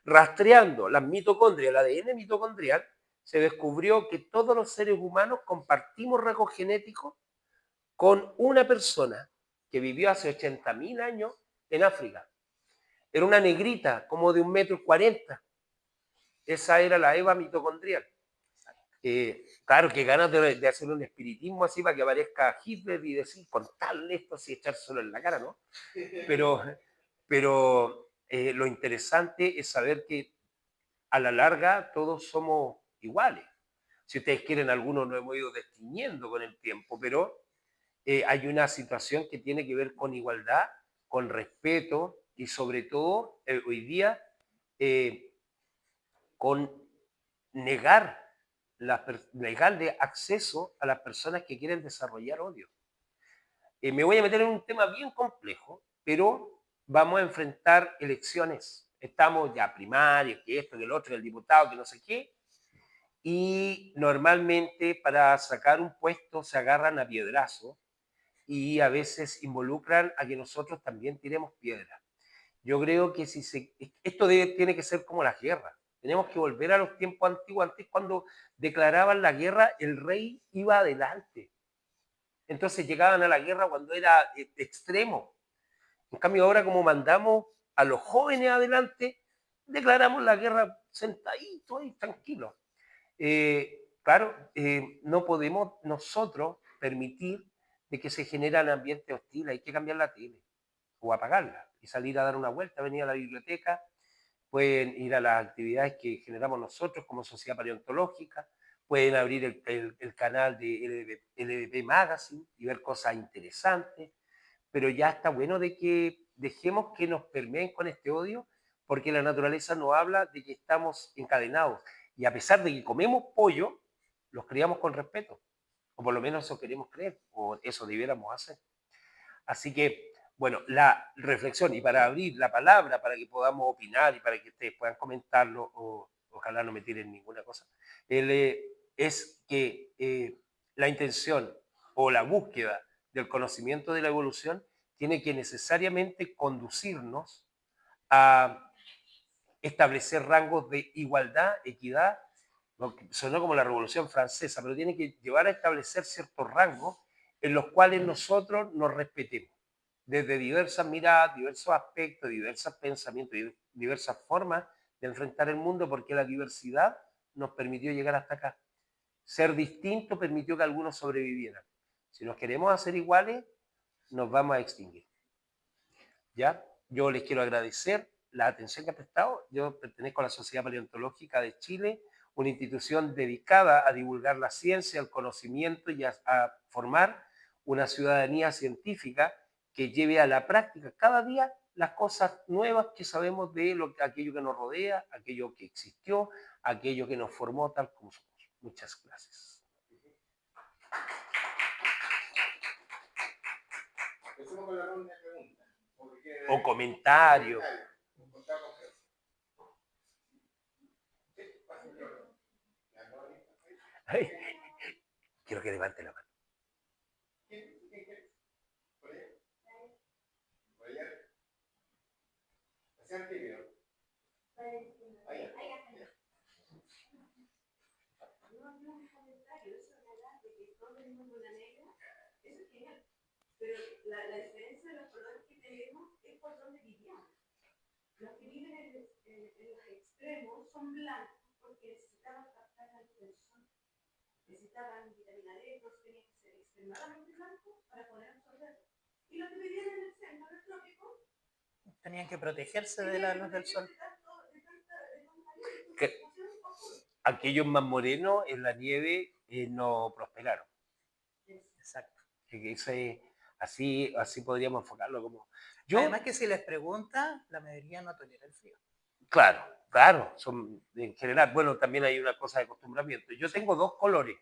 Rastreando las mitocondrias, el ADN mitocondrial, se descubrió que todos los seres humanos compartimos rasgos genéticos con una persona que vivió hace 80.000 años en África. Era una negrita, como de 1,40 m. Esa era la Eva mitocondrial. Claro, que ganas de hacer un espiritismo así para que aparezca Hitler y decir, contarle esto así, echárselo en la cara, ¿no? Pero lo interesante es saber que a la larga todos somos iguales. Si ustedes quieren, algunos nos hemos ido destiñendo con el tiempo, pero hay una situación que tiene que ver con igualdad, con respeto y sobre todo hoy día eh, con negar negarle acceso a las personas que quieren desarrollar odio. Me voy a meter en un tema bien complejo, pero vamos a enfrentar elecciones. Estamos ya primarias, que esto, que el otro, que el diputado, que no sé qué. y normalmente para sacar un puesto se agarran a piedrazo y a veces involucran a que nosotros también tiremos piedras. Yo creo que esto tiene que ser como las guerras. Tenemos que volver a los tiempos antiguos. Antes, cuando declaraban la guerra, el rey iba adelante. Entonces llegaban a la guerra cuando era extremo. En cambio, ahora como mandamos a los jóvenes adelante, declaramos la guerra sentaditos y tranquilos. Claro, no podemos nosotros permitir de que se generan ambientes hostiles. Hay que cambiar la tele o apagarla y salir a dar una vuelta, venir a la biblioteca, pueden ir a las actividades que generamos nosotros como Sociedad Paleontológica, pueden abrir el canal de LDP Magazine y ver cosas interesantes, pero ya está bueno de que dejemos que nos permeen con este odio, porque la naturaleza nos habla de que estamos encadenados, y a pesar de que comemos pollo, los criamos con respeto, o por lo menos eso queremos creer, o eso debiéramos hacer. Así que, bueno, la reflexión, y para abrir la palabra, para que podamos opinar y para que ustedes puedan comentarlo, o ojalá no me tiren ninguna cosa, es que la intención o la búsqueda del conocimiento de la evolución tiene que necesariamente conducirnos a establecer rangos de igualdad, equidad, sonó como la Revolución Francesa, pero tiene que llevar a establecer ciertos rangos en los cuales nosotros nos respetemos, desde diversas miradas, diversos aspectos, diversos pensamientos, diversas formas de enfrentar el mundo, porque la diversidad nos permitió llegar hasta acá. Ser distinto permitió que algunos sobrevivieran. Si nos queremos hacer iguales, nos vamos a extinguir. ¿Ya? Yo les quiero agradecer la atención que han prestado. Yo pertenezco a la Sociedad Paleontológica de Chile, una institución dedicada a divulgar la ciencia, el conocimiento y a formar una ciudadanía científica que lleve a la práctica cada día las cosas nuevas que sabemos de aquello que nos rodea, aquello que existió, aquello que nos formó tal como somos. Muchas gracias. O comentario. Ay, quiero que levante la mano. Pero la diferencia de los colores que tenemos es por donde vivimos. Los que viven en los extremos son blancos porque necesitaban captar la luz del sol. Necesitaban vitamina D, entonces tenían que ser extremadamente blancos para poder absorberlo. Y los que vivían en el centro del trópico tenían que protegerse de la luz del sol. Aquellos más morenos en la nieve no prosperaron. Exacto. Así podríamos enfocarlo. Además que si les pregunta, la mayoría no tolera el frío. Claro, son en general, bueno, también hay una cosa de acostumbramiento. Yo tengo dos colores,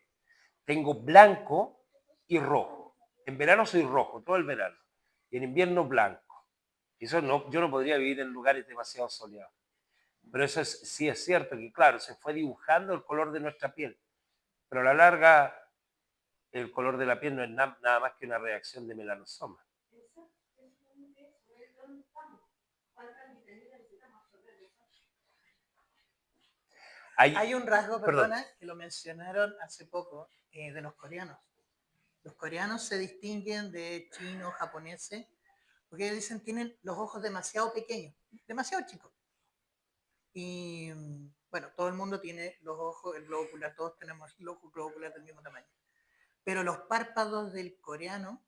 tengo blanco y rojo. En verano soy rojo, todo el verano, y en invierno blanco. Yo no podría vivir en lugares demasiado soleados. Pero eso sí es cierto, que claro, se fue dibujando el color de nuestra piel, pero a la larga el color de la piel no es nada más que una reacción de melanosoma. Hay un rasgo, perdona, que lo mencionaron hace poco, de los coreanos. Los coreanos se distinguen de chinos, japoneses, porque dicen tienen los ojos demasiado pequeños, demasiado chicos. Y bueno, todo el mundo tiene los ojos, el globo ocular, todos tenemos el ojo globo del mismo tamaño. Pero los párpados del coreano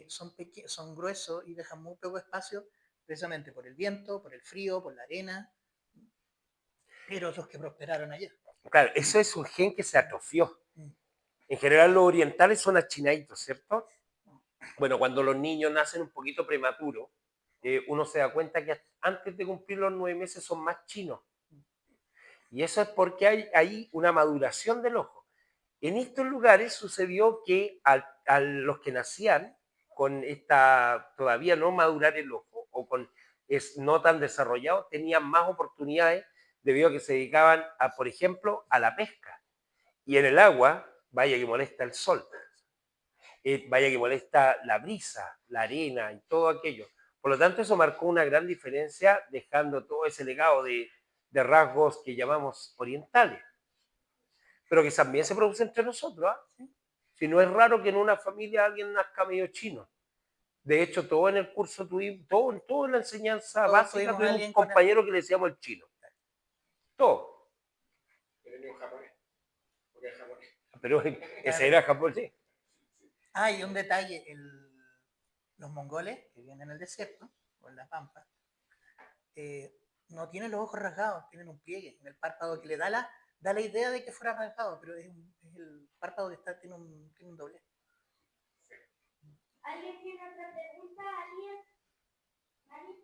son gruesos y dejan muy poco espacio, precisamente por el viento, por el frío, por la arena. Pero los que prosperaron ayer. Claro, eso es un gen que se atrofió. En general los orientales son achinaditos, ¿cierto? Bueno, cuando los niños nacen un poquito prematuros, uno se da cuenta que antes de cumplir los 9 meses son más chinos. Y eso es porque hay una maduración del ojo. En estos lugares sucedió que a los que nacían con esta todavía no madurar el ojo o con no tan desarrollado, tenían más oportunidades debido a que se dedicaban, por ejemplo, a la pesca. Y en el agua, vaya que molesta el sol, vaya que molesta la brisa, la arena y todo aquello. Por lo tanto, eso marcó una gran diferencia, dejando todo ese legado de rasgos que llamamos orientales, pero que también se produce entre nosotros. ¿Ah? Si no es raro que en una familia alguien nazca medio chino. De hecho, todo en el curso tuvimos, todo en la enseñanza Todos básica, tuvimos a tuvimos un alguien con compañero que le decíamos el chino. Todo. Pero un japonés, porque es japonés. Pero ese era japonés. Ah, y un detalle, los mongoles que viven en el desierto, o en la pampa, no tienen los ojos rasgados, tienen un pliegue en el párpado que le da la idea de que fuera rasgado, pero es el párpado que tiene un doblez. ¿Alguien tiene otra pregunta? ¿Alguien? ¿Nadie?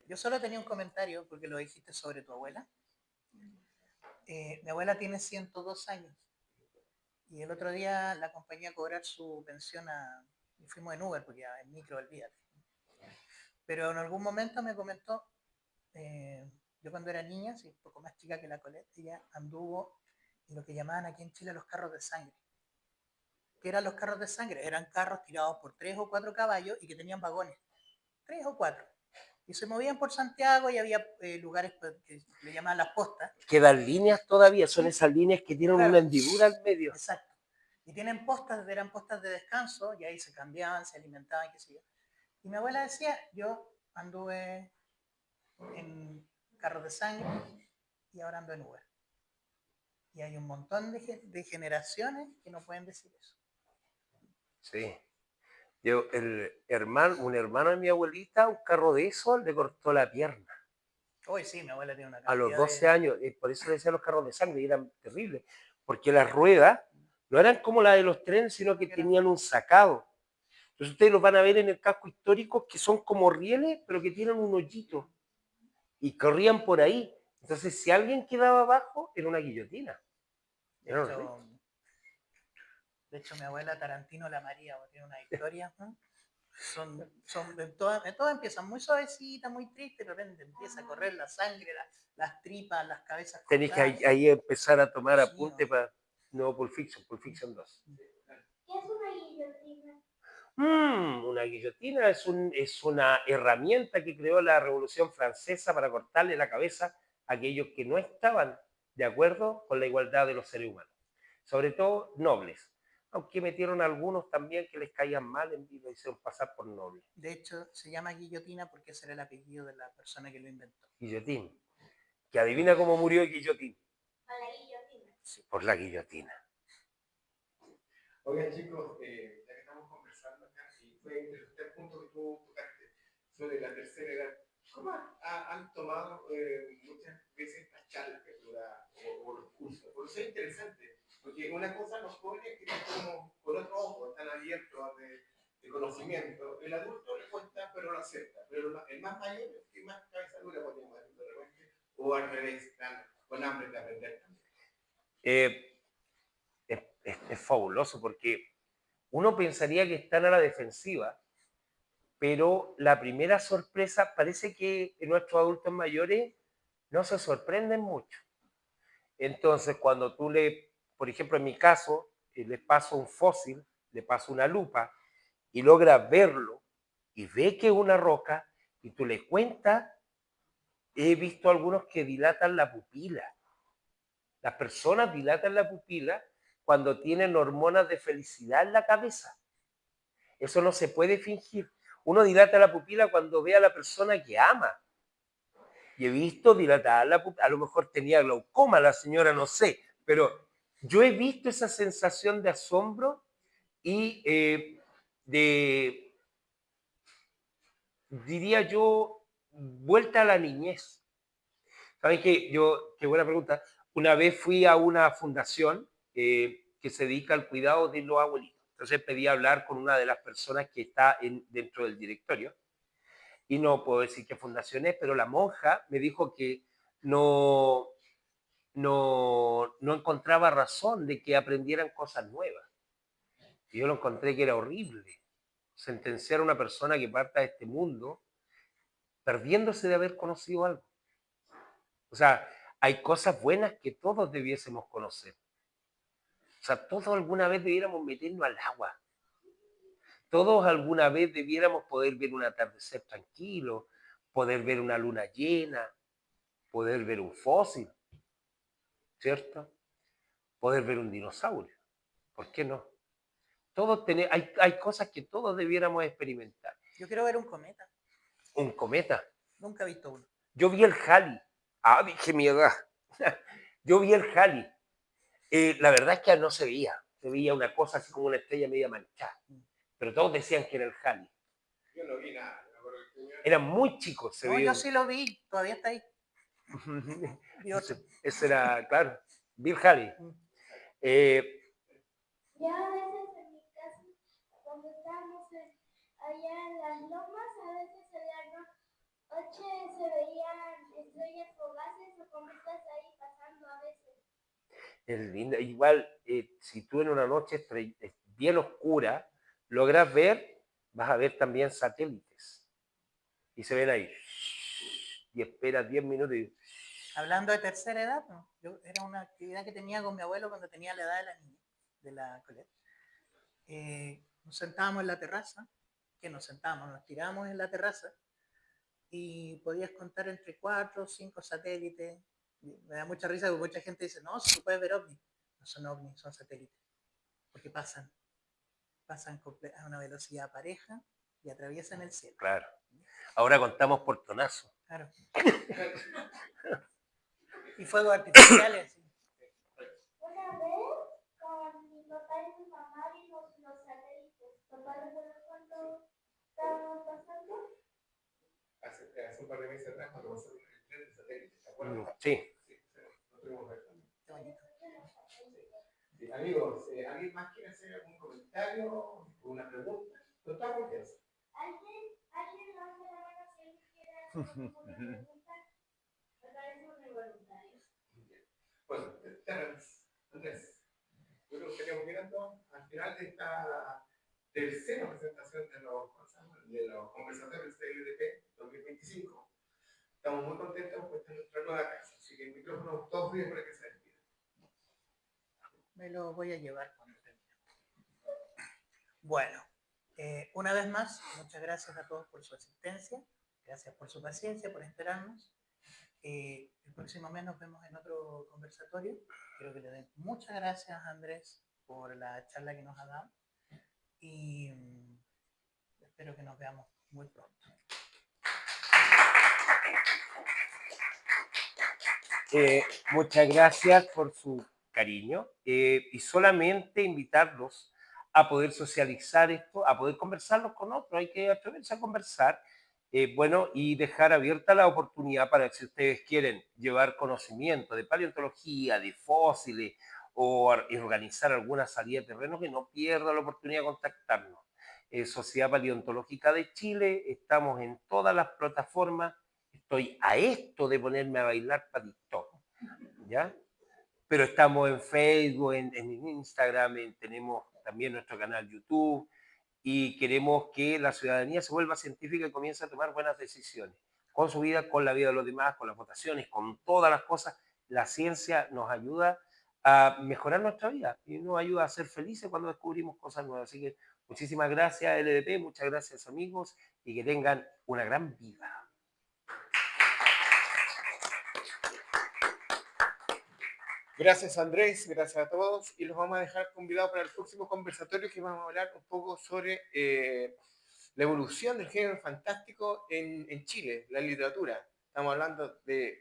Yo solo tenía un comentario, porque lo dijiste sobre tu abuela. Mi abuela tiene 102 años. Y el otro día la acompañé a cobrar su pensión y fuimos en Uber, porque ya en micro, olvídate. Pero en algún momento me comentó, yo cuando era niña, sí, un poco más chica que la Colette, ella anduvo en lo que llamaban aquí en Chile los carros de sangre. ¿Qué eran los carros de sangre? Eran carros tirados por 3 o 4 caballos y que tenían vagones. 3 o 4. Y se movían por Santiago y había lugares que le llamaban las postas. Quedan líneas todavía, son esas líneas que tienen Claro. una hendidura al medio. Exacto. Y tienen postas, eran postas de descanso, y ahí se cambiaban, se alimentaban, qué sé yo. Y mi abuela decía, yo anduve en carros de sangre y ahora ando en Uber. Y hay un montón de generaciones que no pueden decir eso. Sí. Un hermano de mi abuelita, un carro de esos, le cortó la pierna. Hoy sí, mi abuela tiene una A los cantidad 12 años, por eso le decían los carros de sangre, y eran terribles, porque las ruedas no eran como las de los trenes, sino que tenían un sacado. Entonces ustedes los van a ver en el casco histórico, que son como rieles, pero que tienen un hoyito, y corrían por ahí. Entonces, si alguien quedaba abajo, era una guillotina. Era horrible. De hecho, mi abuela Tarantino la María tiene una historia, ¿no? Todas empiezan muy suavecitas, muy tristes, de repente empieza a correr la sangre, las tripas, las cabezas Tenéis cortadas. que ahí empezar a tomar Sí, apunte para nuevo Pulp Fiction 2. ¿Qué es una guillotina? Una guillotina es una herramienta que creó la Revolución Francesa para cortarle la cabeza a aquellos que no estaban de acuerdo con la igualdad de los seres humanos, sobre todo nobles, aunque metieron algunos también que les caían mal y lo hicieron pasar por nobles. de hecho, se llama guillotina porque ese era el apellido de la persona que lo inventó. Guillotín. Que adivina cómo murió Guillotín. Con la guillotina. Sí, por la guillotina. Oigan, chicos, ya que estamos conversando acá, y fue interesante el punto que tú tocaste sobre la tercera edad. ¿Cómo han tomado muchas veces estas charlas que tú das o los cursos? Por eso es interesante, porque una cosa los jóvenes que están como con otro ojo, están abiertos de conocimiento. El adulto le cuesta, pero lo acepta. Pero el más mayor es que más cabeza dura podemos decir de repente, o al revés, están con hambre de aprender también. Es fabuloso porque uno pensaría que están a la defensiva, pero la primera sorpresa parece que nuestros adultos mayores no se sorprenden mucho. Entonces, cuando tú por ejemplo, en mi caso, les paso un fósil, le paso una lupa y logra verlo y ve que es una roca y tú le cuentas, he visto algunos que dilatan la pupila. Las personas dilatan la pupila cuando tienen hormonas de felicidad en la cabeza. Eso no se puede fingir. Uno dilata la pupila cuando ve a la persona que ama. Y he visto dilatar la pupila, a lo mejor tenía glaucoma la señora, no sé, pero yo he visto esa sensación de asombro y diría yo, vuelta a la niñez. ¿Saben qué? Qué buena pregunta. Una vez fui a una fundación que se dedica al cuidado de los abuelitos. Entonces pedí hablar con una de las personas que está dentro del directorio. Y no puedo decir qué fundación es, pero la monja me dijo que no encontraba razón de que aprendieran cosas nuevas. Y yo lo encontré que era horrible. Sentenciar a una persona que parta de este mundo perdiéndose de haber conocido algo. O sea, hay cosas buenas que todos debiésemos conocer. O sea, todos alguna vez debiéramos meternos al agua. Todos alguna vez debiéramos poder ver un atardecer tranquilo, poder ver una luna llena, poder ver un fósil, ¿cierto? Poder ver un dinosaurio. ¿Por qué no? Hay cosas que todos debiéramos experimentar. Yo quiero ver un cometa. Un cometa. Nunca he visto uno. Yo vi el Halley. Ah, dije mi edad. Yo vi el Halley. La verdad es que no se veía. Se veía una cosa así como una estrella media manchada. Pero todos decían que era el Halley. Yo no vi nada. Eran muy chicos. No, yo sí lo vi. Todavía está ahí. Vi otro. Ese era, claro, Bill Halley. Ya a veces en mi casa, cuando estábamos allá en las lomas, a veces en la noche se veían estrellas fugaces o cometas ahí pasando a veces. Es linda. Igual, si tú en una noche bien oscura logras ver, vas a ver también satélites. Y se ven ahí. Y esperas 10 minutos y... Hablando de tercera edad, ¿no? Era una actividad que tenía con mi abuelo cuando tenía la edad de la niña, de la Colette. Nos sentábamos en la terraza, nos tirábamos en la terraza y podías contar entre 4 o 5 satélites. Me da mucha risa porque mucha gente dice, no, se puede ver ovnis. No son ovnis, son satélites. Porque pasan a una velocidad pareja y atraviesan el cielo. Claro. Ahora contamos portonazos. Claro. Y fuegos artificiales. Sí. Una vez con mi papá y mi mamá vimos los satélites. ¿Papá recuerda cuánto estábamos pasando? Hace un par de meses atrás, cuando pasó el tren de satélite, ¿te acuerdas? Sí. Lo tuvimos que ver también. Qué bonito. Sí, amigos, ¿alguien más quiere hacer algún comentario o una pregunta? Con toda confianza. ¿Alguien levanta la mano si alguien quiere hacer alguna pregunta? Me parece muy voluntario. Bueno, Andrés, yo creo que estaríamos mirando al final de esta tercera presentación de los conversatorios de LDP 2025. Estamos muy contentos porque esta es nuestra nueva casa, así que el micrófono todos bien para que se despida. Me lo voy a llevar cuando termine. Bueno, una vez más, muchas gracias a todos por su asistencia, gracias por su paciencia, por esperarnos. El próximo mes nos vemos en otro conversatorio. Quiero que le den muchas gracias a Andrés por la charla que nos ha dado y espero que nos veamos muy pronto. Muchas gracias por su cariño y solamente invitarlos a poder socializar esto, a poder conversarlo con otros. Hay que atreverse a conversar, bueno, y dejar abierta la oportunidad para que si ustedes quieren llevar conocimiento de paleontología, de fósiles o organizar alguna salida de terreno, que no pierda la oportunidad de contactarnos. Sociedad Paleontológica de Chile, estamos en todas las plataformas. Estoy a esto de ponerme a bailar para TikTok, ¿ya? Pero estamos en Facebook, en Instagram, tenemos también nuestro canal YouTube y queremos que la ciudadanía se vuelva científica y comience a tomar buenas decisiones con su vida, con la vida de los demás, con las votaciones, con todas las cosas. La ciencia nos ayuda a mejorar nuestra vida y nos ayuda a ser felices cuando descubrimos cosas nuevas. Así que muchísimas gracias, LDP, muchas gracias, amigos, y que tengan una gran vida. Gracias Andrés, gracias a todos y los vamos a dejar convidados para el próximo conversatorio que vamos a hablar un poco sobre la evolución del género fantástico en Chile, la literatura. Estamos hablando del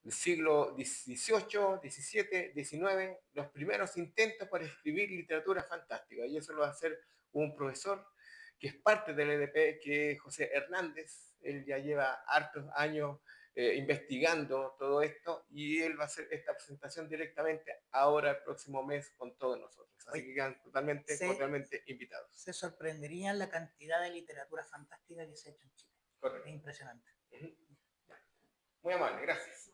siglo XVIII, XVII, XIX, los primeros intentos para escribir literatura fantástica y eso lo va a hacer un profesor que es parte del EDP, que es José Hernández. Él ya lleva hartos años investigando todo esto y él va a hacer esta presentación directamente ahora el próximo mes con todos nosotros. Así que quedan totalmente invitados. Se sorprenderían la cantidad de literatura fantástica que se ha hecho en Chile. Correcto. Es impresionante. Muy amable, gracias.